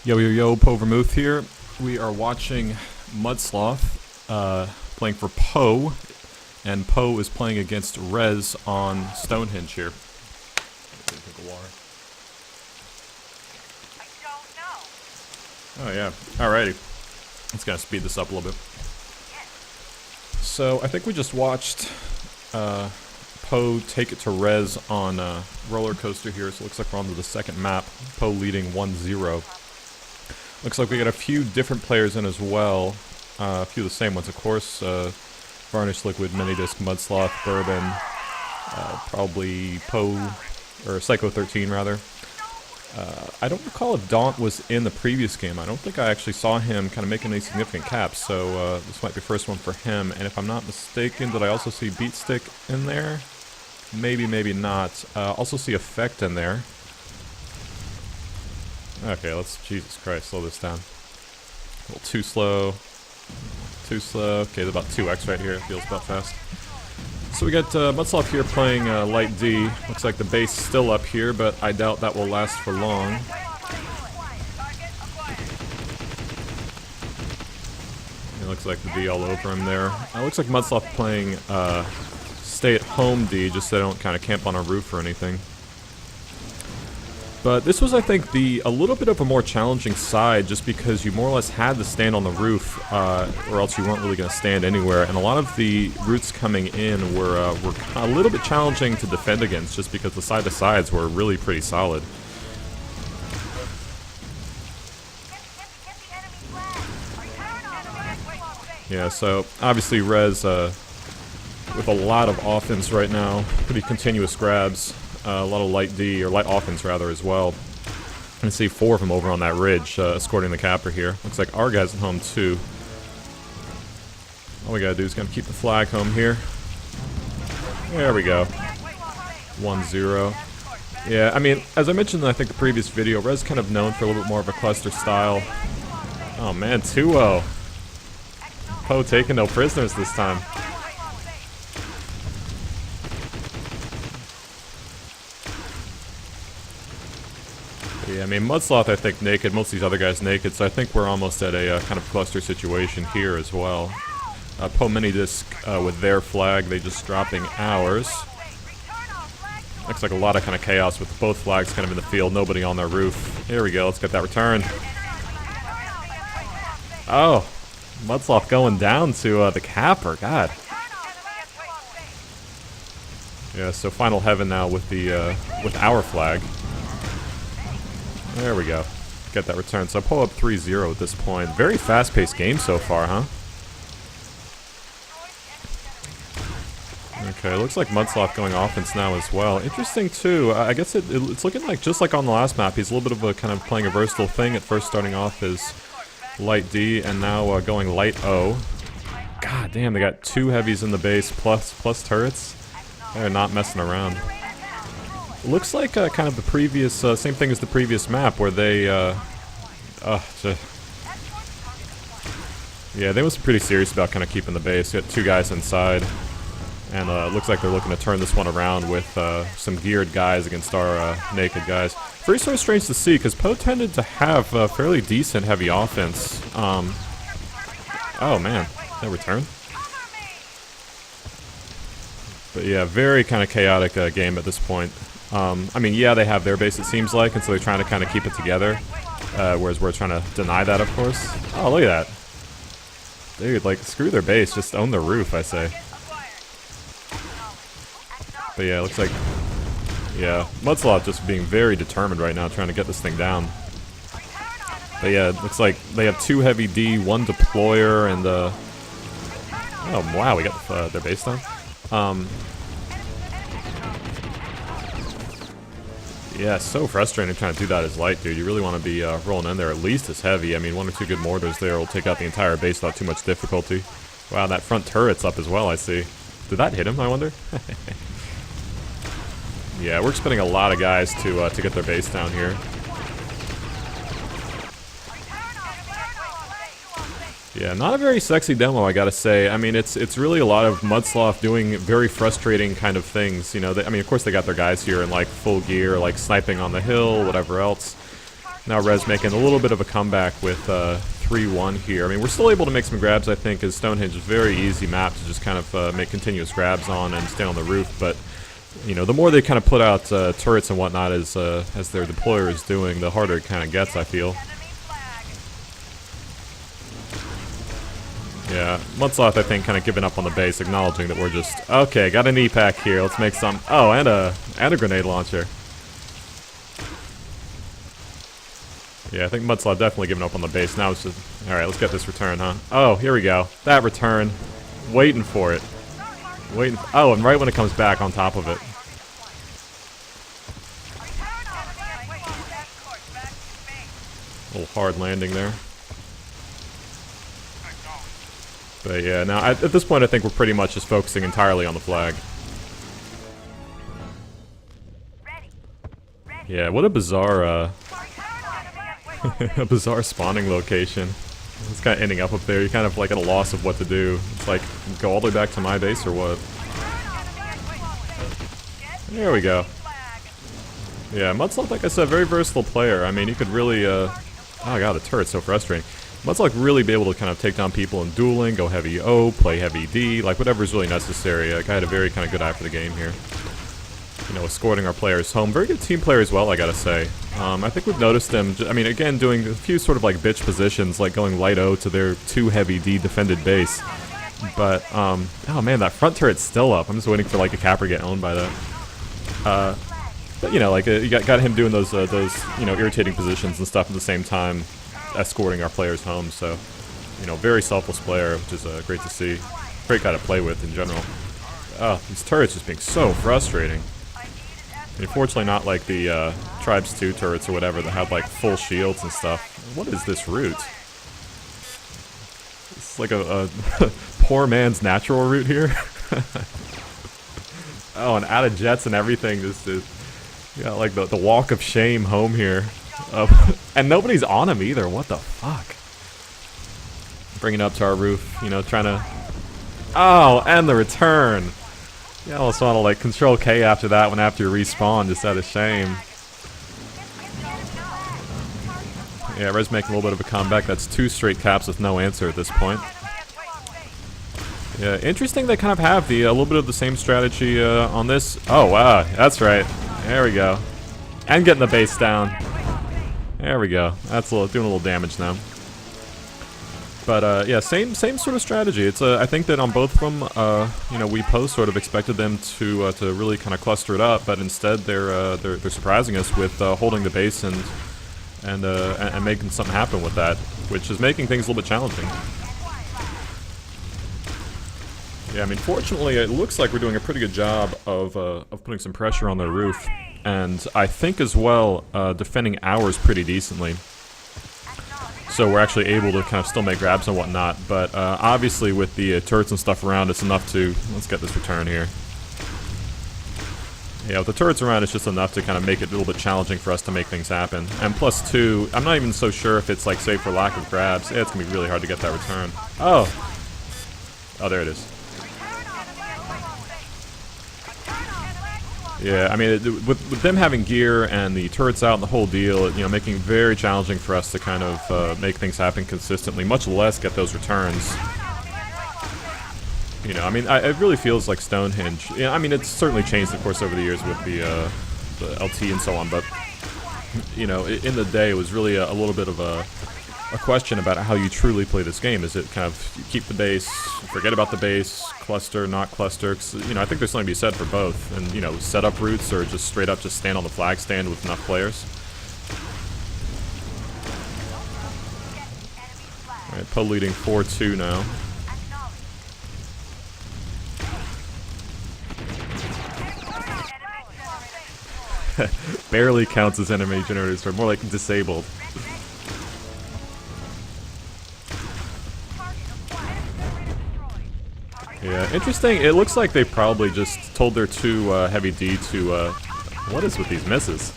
Yo, yo, yo, Po Vermouth here. We are watching Mudsloth playing for POE, and POE is playing against ReZ on Stonehenge here. Drink of water. Oh yeah, alrighty. Let's kind of speed this up a little bit. So, I think we just watched POE take it to ReZ on roller coaster here, so it looks like we're on to the second map. POE leading 1-0. Looks like we got a few different players in as well. A few of the same ones, of course. Varnished Liquid, Minidisc, Mudsloth, Bourbon, probably POE, or Psycho 13 rather. I don't recall if Daunt was in the previous game. I don't think I actually saw him kind of making any significant caps, so this might be the first one for him. And if I'm not mistaken, did I also see Beatstick in there? Maybe, maybe not. Also see Effect in there. Okay, let's, Jesus Christ, slow this down. A little too slow. Too slow. Okay, there's about 2x right here. It feels about fast. So we got Mudsloth here playing light D. Looks like the base still up here, but I doubt that will last for long. It looks like the D all over him there. It looks like Mudsloth playing stay-at-home D, just so they don't kind of camp on a roof or anything. But this was, I think, a little bit of a more challenging side, just because you more or less had to stand on the roof, or else you weren't really going to stand anywhere. And a lot of the routes coming in were a little bit challenging to defend against, just because the side-to-sides were really pretty solid. Yeah, so obviously ReZ with a lot of offense right now, pretty continuous grabs. A lot of light D, or light offense rather, as well. You can see 4 of them over on that ridge, escorting the capper here. Looks like our guy's at home too. All we gotta do is kind of keep the flag home here. There we go. 1-0. Yeah, I mean, as I mentioned in I think the previous video, ReZ kind of known for a little bit more of a cluster style. Oh man, 2-0. POE taking no prisoners this time. Yeah, I mean, Mudsloth, I think, naked. Most of these other guys naked, so I think we're almost at a kind of cluster situation here as well. POE Minidisc with their flag, they just dropping ours. Looks like a lot of kind of chaos with both flags kind of in the field, nobody on their roof. Here we go, let's get that return. Oh, Mudsloth going down to the capper, God. Yeah, so final heaven now with the with our flag. There we go. Get that return. So POE up 3-0 at this point. Very fast-paced game so far, huh? Okay, looks like Mudsloth going offense now as well. Interesting, too. I guess it's looking like, just like on the last map, he's a little bit of a kind of playing a versatile thing. At first starting off as light D, and now going light O. God damn, they got 2 heavies in the base plus turrets. They're not messing around. Looks like kind of the previous, same thing as the previous map, where they, yeah, they was pretty serious about kind of keeping the base. You got 2 guys inside, and looks like they're looking to turn this one around with some geared guys against our naked guys. Very sort of strange to see, because POE tended to have fairly decent heavy offense. Oh man, no return. But yeah, very kind of chaotic game at this point. I mean, yeah, they have their base, it seems like, and so they're trying to kind of keep it together, whereas we're trying to deny that, of course. Oh, look at that. Dude, like, screw their base, just own the roof, I say. But yeah, it looks like, yeah, Mudsloth just being very determined right now, trying to get this thing down. But yeah, it looks like they have 2 heavy D, 1 deployer, and, oh, wow, we got their base down. Yeah, so frustrating trying to do that as light, dude. You really want to be rolling in there at least as heavy. I mean, 1 or 2 good mortars there will take out the entire base without too much difficulty. Wow, that front turret's up as well, I see. Did that hit him, I wonder? Yeah, we're expending a lot of guys to get their base down here. Yeah, not a very sexy demo, I gotta say. I mean, it's really a lot of Mudsloth doing very frustrating kind of things. You know, I mean, of course they got their guys here in like full gear, like sniping on the hill, whatever else. Now ReZ making a little bit of a comeback with 3-1 here. I mean, we're still able to make some grabs, I think, as Stonehenge is a very easy map to just kind of make continuous grabs on and stay on the roof, but you know, the more they kind of put out turrets and whatnot as their deployer is doing, the harder it kind of gets, I feel. Yeah, Mudsloth, I think, kind of giving up on the base, acknowledging that we're just, okay, got an E-Pack here, let's make some, oh, and a grenade launcher. Yeah, I think Mudsloth definitely giving up on the base. Now it's just, alright, let's get this return, huh? Oh, here we go. That return. Waiting for it. Waiting, oh, and right when it comes back on top of it. A little hard landing there. But yeah, now at this point I think we're pretty much just focusing entirely on the flag. Yeah, what a bizarre, a bizarre spawning location. It's kind of ending up there. You're kind of like at a loss of what to do. It's like, go all the way back to my base or what? There we go. Yeah, Mudsloth, like I said, very versatile player. I mean, he could really, oh god, the turret's so frustrating. Mudsloth really be able to kind of take down people in dueling, go heavy O, play heavy D, like whatever's really necessary. Like, I had a very kind of good eye for the game here. You know, escorting our players home. Very good team player as well, I gotta say. I think we've noticed them, I mean, again, doing a few sort of like bitch positions, like going light O to their 2 heavy D defended base. But, oh man, that front turret's still up. I'm just waiting for like a Capper to get owned by that. But, you know, like, you got him doing those, you know, irritating positions and stuff at the same time, escorting our players home, so, you know, very selfless player, which is great to see. Great guy to play with in general. Oh, these turrets just being so frustrating. Unfortunately, not like the Tribes 2 turrets or whatever that had like full shields and stuff. What is this route? It's like a poor man's natural route here. Oh, and out of jets and everything. Just yeah, like the walk of shame home here. And nobody's on him either. What the fuck? Bringing it up to our roof, you know, trying to... Oh, and the return! Yeah, I almost want to like control K after that one after you respawn, just out of shame. Yeah, ReZ making a little bit of a comeback. That's 2 straight caps with no answer at this point. Yeah, interesting they kind of have the a little bit of the same strategy on this. Oh wow, that's right. There we go. And getting the base down. There we go. That's doing a little damage now. But yeah, same sort of strategy. It's I think that on both of them, you know, we post sort of expected them to really kind of cluster it up, but instead they're surprising us with holding the base and making something happen with that, which is making things a little bit challenging. Yeah, I mean, fortunately, it looks like we're doing a pretty good job of putting some pressure on their roof, and I think as well defending ours pretty decently. So we're actually able to kind of still make grabs and whatnot, but obviously with the turrets and stuff around, it's enough to... Let's get this return here. Yeah, with the turrets around, it's just enough to kind of make it a little bit challenging for us to make things happen. And plus 2, I'm not even so sure if it's like, say, for lack of grabs. Yeah, it's going to be really hard to get that return. Oh! Oh, there it is. Yeah, I mean, with them having gear and the turrets out and the whole deal, you know, making it very challenging for us to kind of make things happen consistently, much less get those returns. You know, I mean, it really feels like Stonehenge. Yeah, I mean, it's certainly changed, of course, over the years with the LT and so on, but, you know, in the day, it was really a little bit of a question about how you truly play this game. Is it kind of keep the base, forget about the base, cluster, not cluster? 'Cause, you know, I think there's something to be said for both. And, you know, setup routes or just straight up just stand on the flag stand with enough players. Alright, POE leading 4-2 now. Barely counts as enemy generators, or more like disabled. Yeah, interesting. It looks like they probably just told their 2 heavy D to, what is with these misses?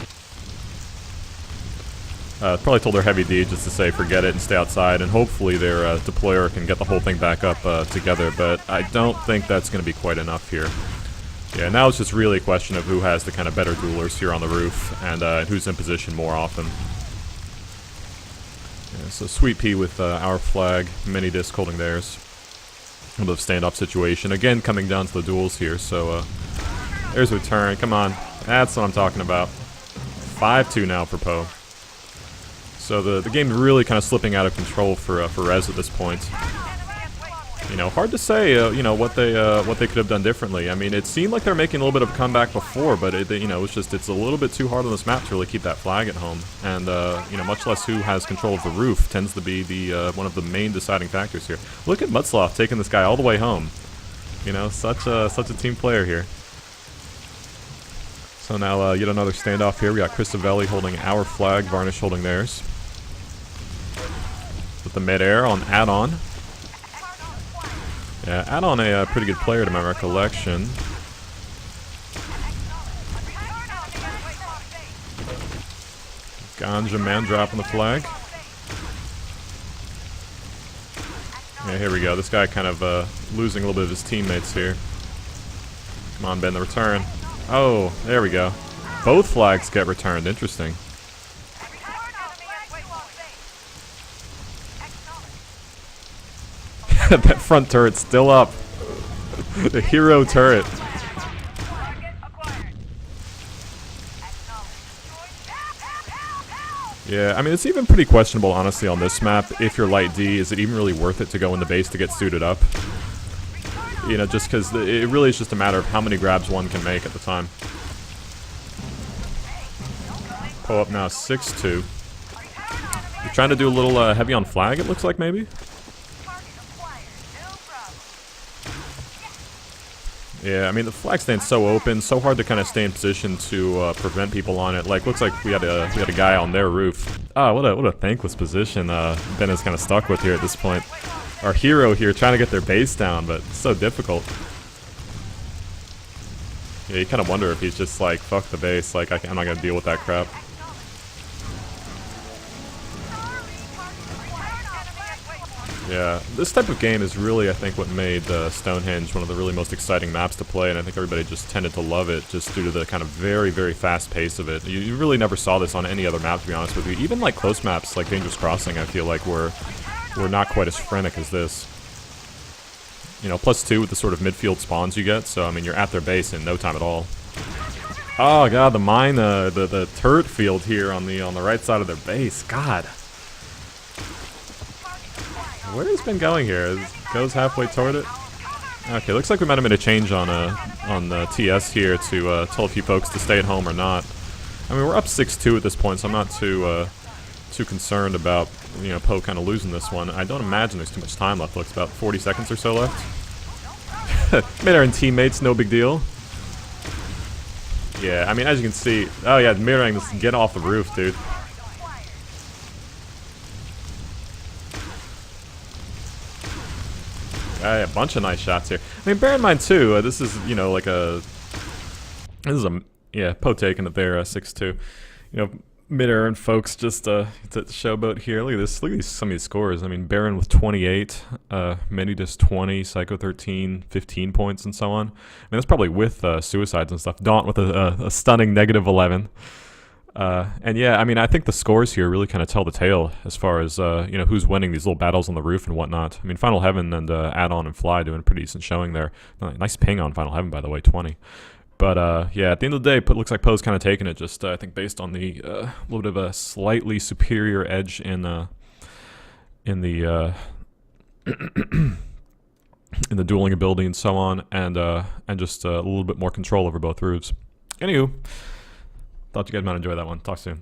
Probably told their heavy D just to say forget it and stay outside, and hopefully their deployer can get the whole thing back up together, but I don't think that's going to be quite enough here. Yeah, now it's just really a question of who has the kind of better duelers here on the roof, and who's in position more often. So Sweet Pea with our flag, mini disc holding theirs. A little bit of standoff situation. Again, coming down to the duels here, so there's a return. Come on. That's what I'm talking about. 5-2 now for Poe. So the game really kind of slipping out of control for ReZ at this point. You know, hard to say, you know, what they could have done differently. I mean, it seemed like they were making a little bit of a comeback before, but you know, it's a little bit too hard on this map to really keep that flag at home. And you know, much less who has control of the roof tends to be the one of the main deciding factors here. Look at Mudsloth taking this guy all the way home. You know, such a team player here. So now yet another standoff here. We got Christovelli holding our flag, Varnish holding theirs. With the mid-air on add-on. Yeah, add-on a pretty good player to my recollection. Ganja man dropping the flag. Yeah, here we go. This guy kind of losing a little bit of his teammates here. Come on, Ben, the return. Oh, there we go. Both flags get returned. Interesting. That front turret's still up. The hero turret. Yeah, I mean, it's even pretty questionable, honestly, on this map. If you're light D, is it even really worth it to go in the base to get suited up? You know, just because it really is just a matter of how many grabs one can make at the time. Poe up now 6-2. You're trying to do a little heavy on flag, it looks like, maybe? Yeah, I mean, the flag stand's so open, so hard to kind of stay in position to prevent people on it. Like, looks like we had a guy on their roof. Ah, what a thankless position Ben is kind of stuck with here at this point. Our hero here trying to get their base down, but it's so difficult. Yeah, you kind of wonder if he's just like, fuck the base, like, I'm not gonna deal with that crap. Yeah, this type of game is really, I think, what made Stonehenge one of the really most exciting maps to play, and I think everybody just tended to love it just due to the kind of very, very fast pace of it. You really never saw this on any other map, to be honest with you. Even like close maps like Dangerous Crossing, I feel like were not quite as frenetic as this. You know, +2 with the sort of midfield spawns you get, so I mean, you're at their base in no time at all. Oh god, the mine, the turret field here on the right side of their base. God. Where has been going here? It goes halfway toward it. Okay, looks like we might have made a change on the TS here to tell a few folks to stay at home or not. I mean, we're up 6-2 at this point, so I'm not too concerned about, you know, Poe kind of losing this one. I don't imagine there's too much time left. Looks about 40 seconds or so left. Mid-air and teammates, no big deal. Yeah, I mean, as you can see, oh yeah, mirroring this, get off the roof, dude. A bunch of nice shots here. I mean, bear in mind too, this is, you know, like yeah, Poe taking it there, 6-2. You know, mid-air and folks just to showboat here. Look at this. Look at some of these scores. I mean, Baron with 28, Minidis 20, Psycho 13, 15 points, and so on. I mean, that's probably with suicides and stuff. Daunt with a stunning -11. And yeah, I mean, I think the scores here really kind of tell the tale as far as, you know, who's winning these little battles on the roof and whatnot. I mean, Final Heaven and Add-On and Fly doing a pretty decent showing there. Nice ping on Final Heaven, by the way, 20. But yeah, at the end of the day, it looks like Poe's kind of taking it, just I think based on the little bit of a slightly superior edge in the in the dueling ability and so on, and just a little bit more control over both roofs. Anywho, thought you guys might enjoy that one. Talk soon.